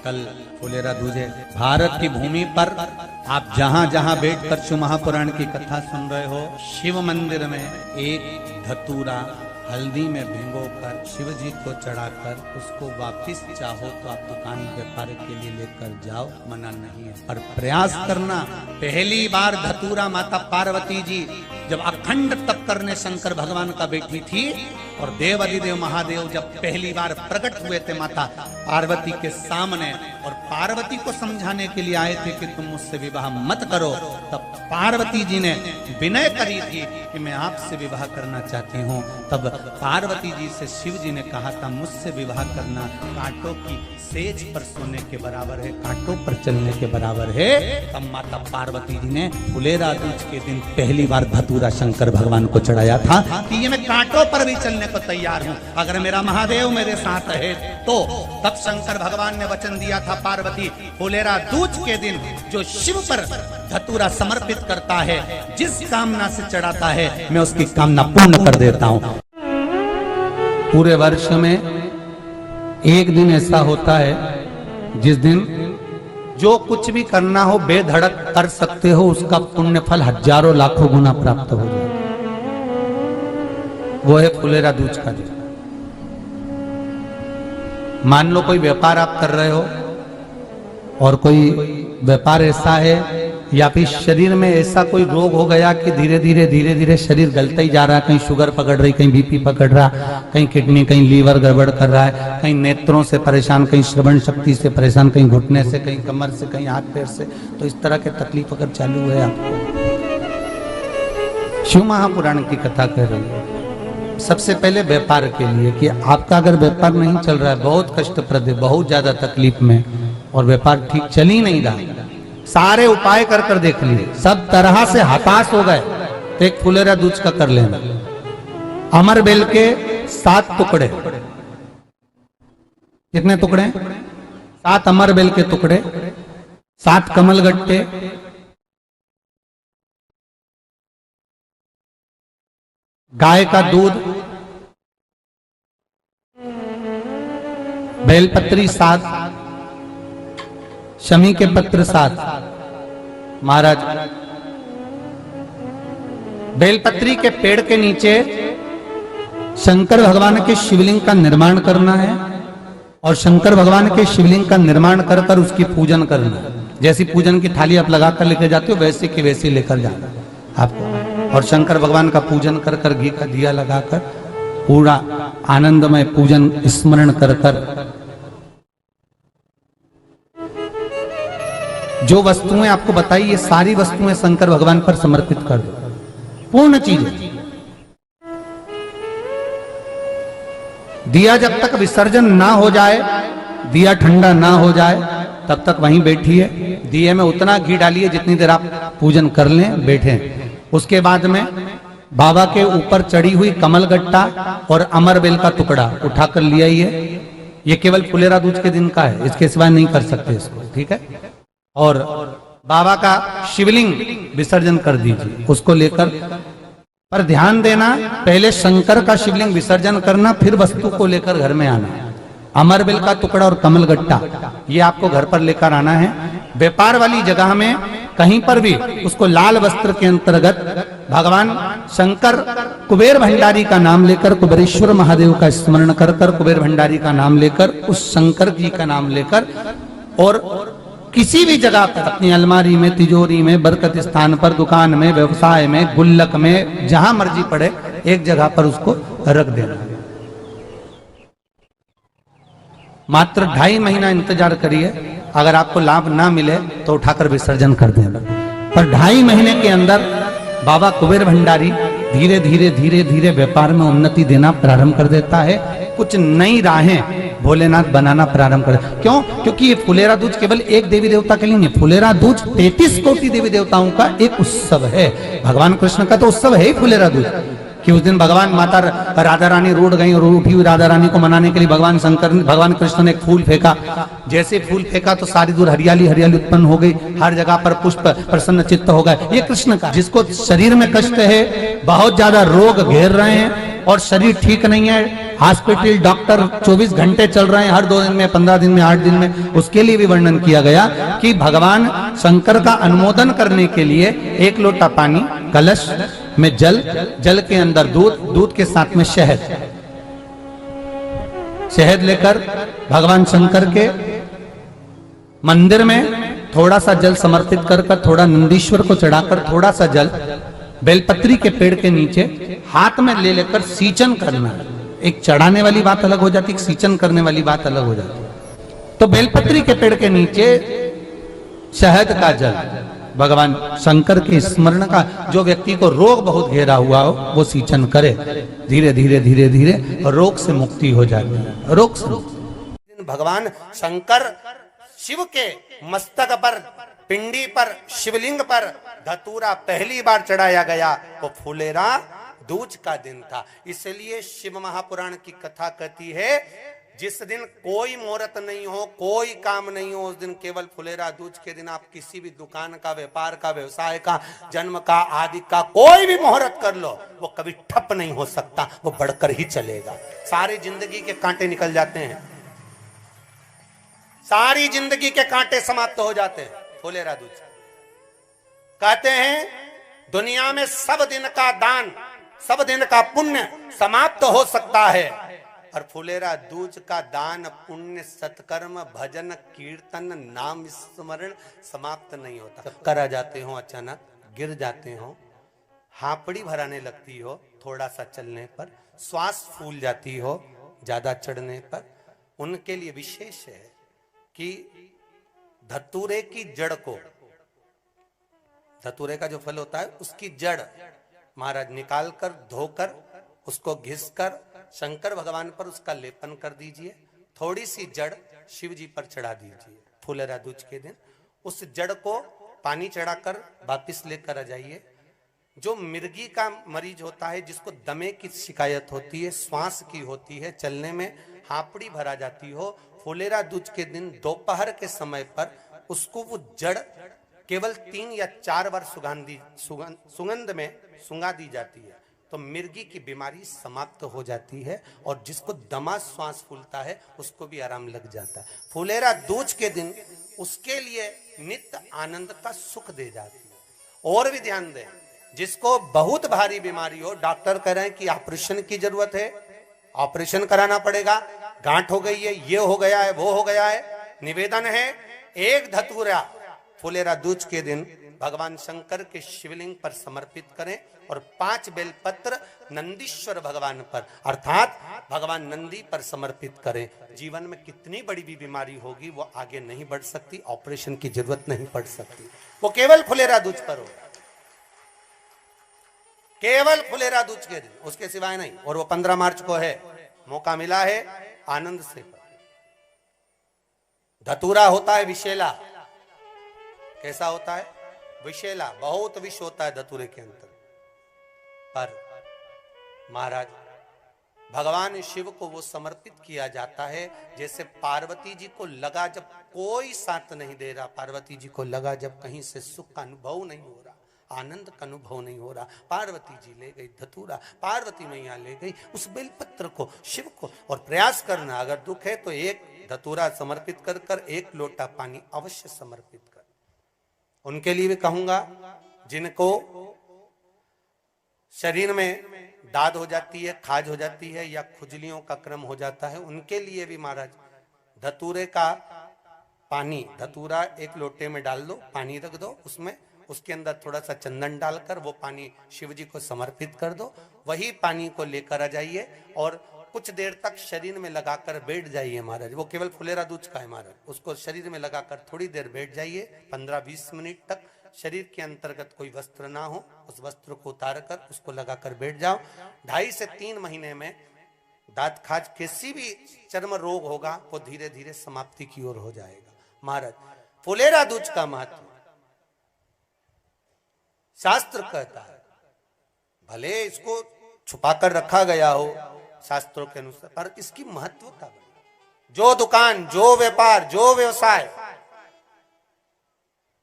कल फुलेरा दूजे भारत की भूमि पर आप जहां जहां बैठकर शिव महापुराण की कथा सुन रहे हो, शिव मंदिर में एक धतूरा हल्दी में भिगोकर शिव जी को चढ़ाकर उसको वापिस चाहो तो आप दुकान व्यापार के लिए लेकर जाओ, मना नहीं है। पर प्रयास करना। पहली बार धतूरा माता पार्वती जी जब अखंड तप करने शंकर भगवान का बैठी थी और देव अधिदेव महादेव जब पहली बार प्रकट हुए थे माता पार्वती के सामने और पार्वती को समझाने के लिए आए थे कि तुम मुझसे विवाह मत करो, तब पार्वती जी ने विनय करी थी कि मैं आपसे विवाह करना चाहती हूँ। तब पार्वती जी से शिव जी ने कहा था मुझसे विवाह करना कांटों की सेज पर सोने के बराबर है, कांटों पर चलने के बराबर है। तब माता पार्वती जी ने फुलेरा दूज के दिन पहली बार धतूरा शंकर भगवान को चढ़ाया था कि ये मैं कांटों पर भी चलने को तैयार हूँ अगर मेरा महादेव मेरे साथ है तो। तब शंकर भगवान ने वचन दिया था पार्वती फुलेरा दूज के दिन जो शिव पर धतूरा समर्पित करता है, जिस कामना से चढ़ाता है, मैं उसकी कामना पूर्ण कर देता हूँ। पूरे वर्ष में एक दिन ऐसा होता है जिस दिन जो कुछ भी करना हो बेधड़क कर सकते हो, उसका पुण्य फल हजारों लाखों गुना प्राप्त हो जाए। वो है फुलेरा दूज का दिन। मान लो कोई व्यापार आप कर रहे हो और कोई व्यापार ऐसा है या फिर शरीर में ऐसा कोई रोग हो गया कि धीरे धीरे शरीर गलता ही जा रहा है, कहीं शुगर पकड़ रही, कहीं बीपी पकड़ रहा, कहीं किडनी, कहीं लीवर गड़बड़ कर रहा है, कहीं नेत्रों से परेशान, कहीं श्रवण शक्ति से परेशान, कहीं घुटने से, कहीं कमर से, कहीं हाथ पैर से। तो इस तरह के तकलीफ अगर चालू है आपको, शिव महापुराण की कथा कह रही है। सबसे पहले व्यापार के लिए कि आपका अगर व्यापार नहीं चल रहा है, बहुत कष्टप्रद है, बहुत ज्यादा तकलीफ में और व्यापार ठीक चल ही नहीं रहा, सारे उपाय कर कर देख लिए, सब तरह से हताश हो गए, तो एक फुलेरा दूज का कर लेना। अमर बेल के 7 टुकड़े, कितने टुकड़े? 7 अमर बेल के टुकड़े, 7 कमल गट्टे, गाय का दूध, बेलपत्री 7, शमी के पत्र 7। महाराज बेलपत्री के पेड़ के नीचे शंकर भगवान के शिवलिंग का निर्माण करना है और शंकर भगवान के शिवलिंग का निर्माण कर कर उसकी पूजन करना है। जैसी पूजन की थाली आप लगाकर लेकर जाते हो वैसे की वैसी लेकर जाना आपको, और शंकर भगवान का पूजन कर कर घी का दिया लगाकर पूरा आनंदमय पूजन स्मरण कर कर जो वस्तुएं आपको बताई ये सारी वस्तुएं शंकर भगवान पर समर्पित कर दो, पूर्ण चीजें। दिया जब तक विसर्जन ना हो जाए, दिया ठंडा ना हो जाए, तब तक वहीं बैठिए। दिए में उतना घी डालिए जितनी देर आप पूजन कर लें, बैठे। उसके बाद में बाबा के ऊपर चढ़ी हुई कमल गट्टा और अमर बेल का टुकड़ा उठाकर ले आइए। ये केवल फुलेरा दूज के दिन का है, इसके सिवाय नहीं कर सकते इसको, ठीक है। और बाबा का शिवलिंग विसर्जन कर दीजिए, उसको लेकर। पर ध्यान देना, पहले शंकर का शिवलिंग विसर्जन करना, फिर वस्तु को लेकर घर में आना। अमर बेल का टुकड़ा और कमल गट्टा ये आपको घर पर लेकर आना है। व्यापार वाली जगह में कहीं पर भी उसको लाल वस्त्र के अंतर्गत भगवान शंकर कुबेर भंडारी का नाम लेकर, कुबेरेश्वर महादेव का स्मरण कर कर, कुबेर भंडारी का नाम लेकर, उस शंकर जी का नाम लेकर, और किसी भी जगह पर अपनी अलमारी में, तिजोरी में, बरकत स्थान पर, दुकान में, व्यवसाय में, गुल्लक में, जहां मर्जी पड़े एक जगह पर उसको रख देना। मात्र 2.5 महीना इंतजार करिए, अगर आपको लाभ ना मिले तो उठाकर विसर्जन कर देना। पर 2.5 महीने के अंदर बाबा कुबेर भंडारी धीरे धीरे व्यापार में उन्नति देना प्रारंभ कर देता है। कुछ नई राहें भोलेनाथ बनाना प्रारंभ कर। क्यों? क्योंकि ये फुलेरा दूज केवल एक देवी देवता के लिए नहीं, फुलेरा दूज 33 कोटि देवी देवताओं का एक उत्सव है। भगवान कृष्ण का तो उत्सव है ही फुलेरा दूज, कि उस दिन भगवान माता राधा रानी रूठ गई और उठी हुई राधा रानी को मनाने के लिए भगवान कृष्ण ने एक फूल फेंका। जैसे फूल फेंका तो सारी दूर हरियाली हरियाली उत्पन्न हो गई, हर जगह पर पुष्प प्रसन्न चित्त हो गए। ये कृष्ण का, जिसको शरीर में कष्ट है, बहुत ज्यादा रोग घेर रहे हैं और शरीर ठीक नहीं है, हॉस्पिटल डॉक्टर 24 घंटे चल रहे हैं, हर 2 दिन में, 15 दिन में, 8 दिन में, उसके लिए भी वर्णन किया गया कि भगवान शंकर का अनुमोदन करने के लिए 1 लोटा पानी, कलश में जल, जल के अंदर दूध, दूध के साथ में शहद, शहद लेकर भगवान शंकर के मंदिर में थोड़ा सा जल समर्पित कर थोड़ा नंदीश्वर को चढ़ाकर थोड़ा सा जल बेलपत्री के पेड़ के नीचे हाथ में ले लेकर सींचन करना। एक चढ़ाने वाली बात अलग हो जाती है, सींचन करने वाली बात अलग हो जाती है। तो बेलपत्री के पेड़ के नीचे शहद का जल भगवान शंकर के स्मरण का, जो व्यक्ति को रोग बहुत घेरा हुआ हो वो सींचन करे, धीरे धीरे धीरे धीरे रोग से मुक्ति हो जाती है। रोग से भगवान शंकर शिव के मस्तक पर, पिंडी पर, शिवलिंग पर धतूरा पहली बार चढ़ाया गया वो फुलेरा दूज का दिन था। इसलिए शिव महापुराण की कथा कहती है जिस दिन कोई मुहूर्त नहीं हो, कोई काम नहीं हो, उस दिन केवल फुलेरा दूज के दिन आप किसी भी दुकान का, व्यापार का, व्यवसाय का, जन्म का, आदि का कोई भी मुहूर्त कर लो, वो कभी ठप नहीं हो सकता, वो बढ़कर ही चलेगा। सारी जिंदगी के कांटे निकल जाते हैं, सारी जिंदगी के कांटे समाप्त हो जाते हैं फुलेरा दूज। कहते हैं दुनिया में सब दिन का दान, सब दिन का पुण्य समाप्त हो सकता है, और फुलेरा दूज का दान, पुण्य, सत्कर्म, भजन, कीर्तन, नाम स्मरण समाप्त नहीं होता। चक्कर आ जाते हो, अचानक गिर जाते हो, हापड़ी भराने लगती हो थोड़ा सा चलने पर, श्वास फूल जाती हो ज्यादा चढ़ने पर, उनके लिए विशेष है कि धतूरे की जड़ को, धतूरे का जो फल होता है उसकी जड़ महाराज निकाल कर, धोकर, उसको घिसकर शंकर भगवान पर उसका लेपन कर दीजिए, थोड़ी सी जड़ शिव जी पर चढ़ा दीजिए फुलेरा दूज के दिन। उस जड़ को पानी चढ़ाकर वापिस लेकर आ जाइए। जो मिर्गी का मरीज होता है, जिसको दमे की शिकायत होती है, श्वास की होती है, चलने में हापड़ी भरा जाती हो, फुलेरा दूज के दिन दोपहर के समय पर उसको वो जड़ केवल 3 या 4 बार सुगंध में सुंगा दी जाती है, तो मिर्गी की बीमारी समाप्त हो जाती है, और जिसको दमा श्वास फूलता है उसको भी आराम लग जाता है। फुलेरा दूज के दिन उसके लिए नित्य आनंद का सुख दे जाती है। और भी ध्यान दें, जिसको बहुत भारी बीमारी हो, डॉक्टर कह रहे हैं कि ऑपरेशन की जरूरत है, ऑपरेशन कराना पड़ेगा, गांठ हो गई है, ये हो गया है, वो हो गया है, निवेदन है 1 धतूरा फुलेरा दूज के दिन भगवान शंकर के शिवलिंग पर समर्पित करें, और 5 बेलपत्र नंदीश्वर भगवान पर अर्थात भगवान नंदी पर समर्पित करें। जीवन में कितनी बड़ी भी बीमारी होगी वो आगे नहीं बढ़ सकती, ऑपरेशन की जरूरत नहीं पड़ सकती, वो केवल फुलेरा दूज पर हो, केवल फुलेरा दूज के दिन, उसके सिवाय नहीं। और वो 15 मार्च को है, मौका मिला है, आनंद से। धतूरा होता है विषैला, कैसा होता है? विषैला, बहुत विष होता है धतूरे के अंदर। पर महाराज भगवान शिव को वो समर्पित किया जाता है जैसे पार्वती जी को लगा, जब कोई साथ नहीं दे रहा, पार्वती जी को लगा जब कहीं से सुख का अनुभव नहीं हो रहा, आनंद का अनुभव नहीं हो रहा, पार्वती जी ले गई धतूरा, पार्वती मैया ले गई उस बेलपत्र को शिव को। और प्रयास करना, अगर दुख है तो 1 धतूरा समर्पित कर कर 1 लोटा पानी अवश्य समर्पित कर। उनके लिए भी कहूंगा जिनको शरीर में दाद हो जाती है, खाज हो जाती है, या खुजलियों का क्रम हो जाता है, उनके लिए भी महाराज धतूरे का पानी, धतूरा 1 लोटे में डाल दो, पानी रख दो उसमें, उसके अंदर थोड़ा सा चंदन डालकर वो पानी शिव जी को समर्पित कर दो। वही पानी को लेकर आ जाइए और कुछ देर तक शरीर में लगाकर बैठ जाइए महाराज। वो केवल फुलेरा दूज का है महाराज, उसको शरीर में लगाकर थोड़ी देर बैठ जाइए, 15-20 मिनट तक। शरीर के अंतर्गत कोई वस्त्र ना हो, उस वस्त्र को उतार कर उसको लगाकर बैठ जाओ। 2.5 से 3 महीने में दांत खाज, किसी भी चर्म रोग होगा वो धीरे धीरे समाप्ति की ओर हो जाएगा। महाराज फुलेरा दूज का महत्व शास्त्र कहता है, भले इसको छुपाकर रखा गया हो शास्त्रों के अनुसार, पर इसकी महत्वता जो दुकान, जो व्यापार, जो व्यवसाय,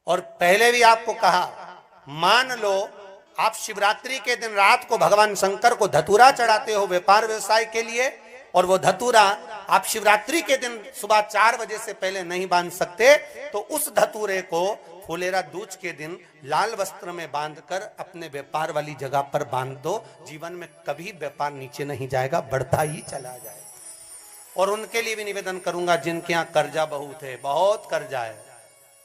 और पहले भी आपको कहा, मान लो आप शिवरात्रि के दिन रात को भगवान शंकर को धतूरा चढ़ाते हो व्यापार व्यवसाय के लिए, और वो धतूरा आप शिवरात्रि के दिन सुबह 4 बजे से पहले नहीं बांध सकते, तो उस धतूरे को फुलेरा दूज के दिन लाल वस्त्र में बांधकर अपने व्यापार वाली जगह पर बांध दो। जीवन में कभी व्यापार नीचे नहीं जाएगा, बढ़ता ही चला जाएगा। और उनके लिए भी निवेदन करूंगा जिनके यहाँ कर्जा बहुत है, बहुत कर्जा है,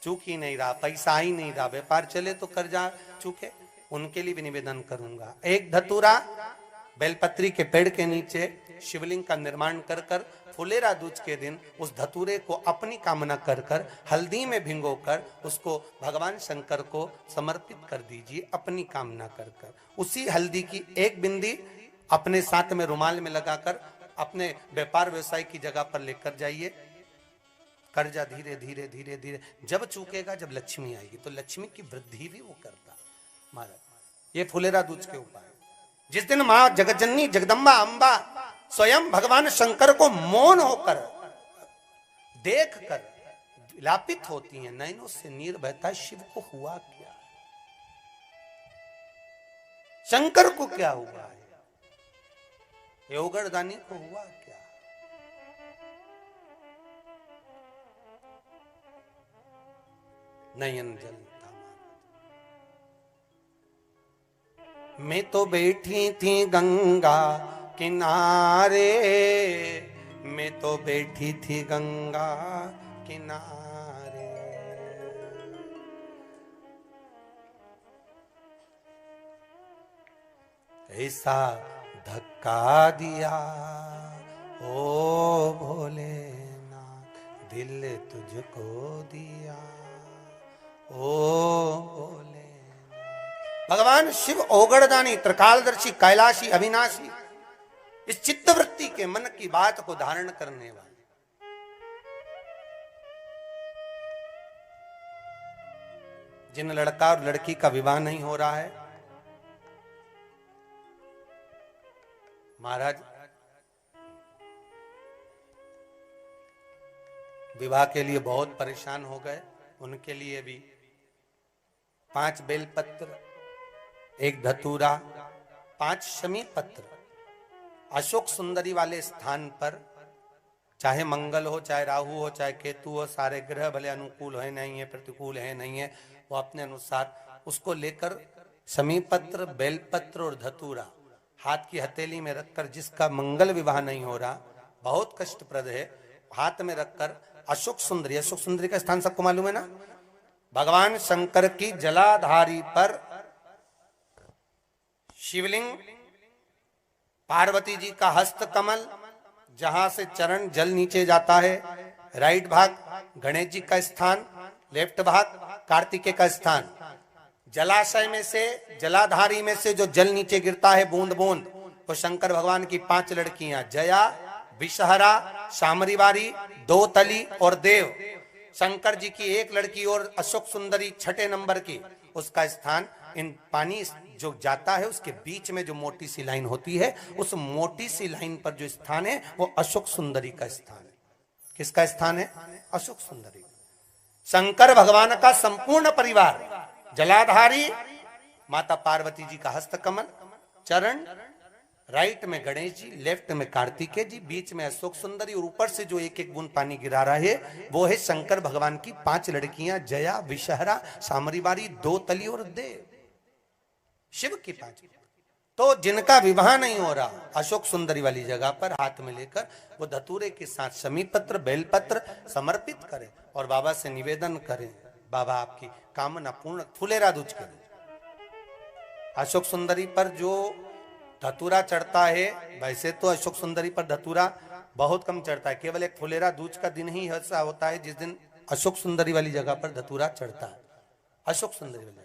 चूक ही नहीं रहा, पैसा ही नहीं रहा, व्यापार चले तो कर्जा चूके, उनके लिए भी निवेदन करूंगा। एक धतूरा बेलपत्री के पेड़ के नीचे शिवलिंग का निर्माण कर कर फुलेरा दूज के दिन उस धतूरे को अपनी कामना कर कर हल्दी में भिंगोकर उसको भगवान शंकर को समर्पित कर दीजिए अपनी कामना कर कर। उसी हल्दी की एक बिंदी अपने साथ में रुमाल में लगाकर अपने व्यापार व्यवसाय की जगह पर लेकर जाइए। कर्जा धीरे धीरे धीरे धीरे जब चूकेगा, जब लक्ष्मी आएगी तो लक्ष्मी की वृद्धि भी वो करता महाराज। ये फुलेरा दूज के उपाय। जिस दिन मां जगज्जननी जगदम्बा अंबा स्वयं भगवान शंकर को मौन होकर देख कर विलापित होती हैं, नैनों से नीर बहता, शिव को हुआ क्या, शंकर को क्या हुआ है, योगरदानी को हुआ क्या। नयन जलता, मैं तो बैठी थी गंगा किनारे, मैं तो बैठी थी गंगा किनारे, ऐसा धक्का दिया ओ भोलेनाथ, दिल तुझको दिया ओ भोले। भगवान शिव ओगड़दानी, त्रिकालदर्शी, कैलाशी, अविनाशी, इस चित्तवृत्ति के मन की बात को धारण करने वाले। जिन लड़का और लड़की का विवाह नहीं हो रहा है, महाराज विवाह के लिए बहुत परेशान हो गए, उनके लिए भी 5 बेलपत्र, 1 धतूरा, 5 शमी पत्र अशोक सुंदरी वाले स्थान पर, चाहे मंगल हो, चाहे राहु हो, चाहे केतु हो, सारे ग्रह भले अनुकूल है नहीं है, प्रतिकूल है नहीं है, वो अपने अनुसार उसको लेकर शमी पत्र, बेलपत्र और धतूरा हाथ की हथेली में रखकर, जिसका मंगल विवाह नहीं हो रहा, बहुत कष्टप्रद है, हाथ में रखकर अशोक सुंदरी, अशोक सुंदरी का स्थान सबको मालूम है ना, भगवान शंकर की जलाधारी पर शिवलिंग, पार्वती जी का हस्त कमल, जहां से चरण जल नीचे जाता है, राइट भाग गणेश जी का स्थान, लेफ्ट भाग कार्तिकेय का स्थान। जलाशय में से, जलाधारी में से जो जल नीचे गिरता है बूंद बूंद, तो शंकर भगवान की 5 लड़कियां, जया, विषहरा, शामरीवारी, दोतली और देव। शंकर जी की 1 लड़की और अशोक सुंदरी 6ठे नंबर की, उसका स्थान, इन पानी जो जाता है उसके बीच में जो मोटी सी लाइन होती है, उस मोटी सी लाइन पर जो स्थान है वो अशोक सुंदरी का स्थान है। किसका स्थान है? अशोक सुंदरी। शंकर भगवान का संपूर्ण परिवार, जलाधारी माता पार्वती जी का हस्तकमल, चरण, राइट में गणेश जी, लेफ्ट में कार्तिकेय जी, बीच में अशोक सुंदरी, और ऊपर से जो 1-1 बूंद पानी गिरा रहा है वो है शंकर भगवान की 5 लड़कियां, जया, विषहरा, शामरीवारी, दोतली और देव। शिव की 5। तो जिनका विवाह नहीं हो रहा, अशोक सुंदरी वाली जगह पर हाथ में लेकर वो धतूरे के साथ शमी पत्र, बेलपत्र समर्पित करें और बाबा से निवेदन करें, बाबा आपकी कामना पूर्ण। फुलेरा दूज के अशोक सुंदरी पर जो धतूरा चढ़ता है, वैसे तो अशोक सुंदरी पर धतूरा बहुत कम चढ़ता है, केवल एक फुलेरा दूज का दिन ही ऐसा होता है जिस दिन अशोक सुंदरी वाली जगह पर धतूरा चढ़ता है। अशोक सुंदरी वाली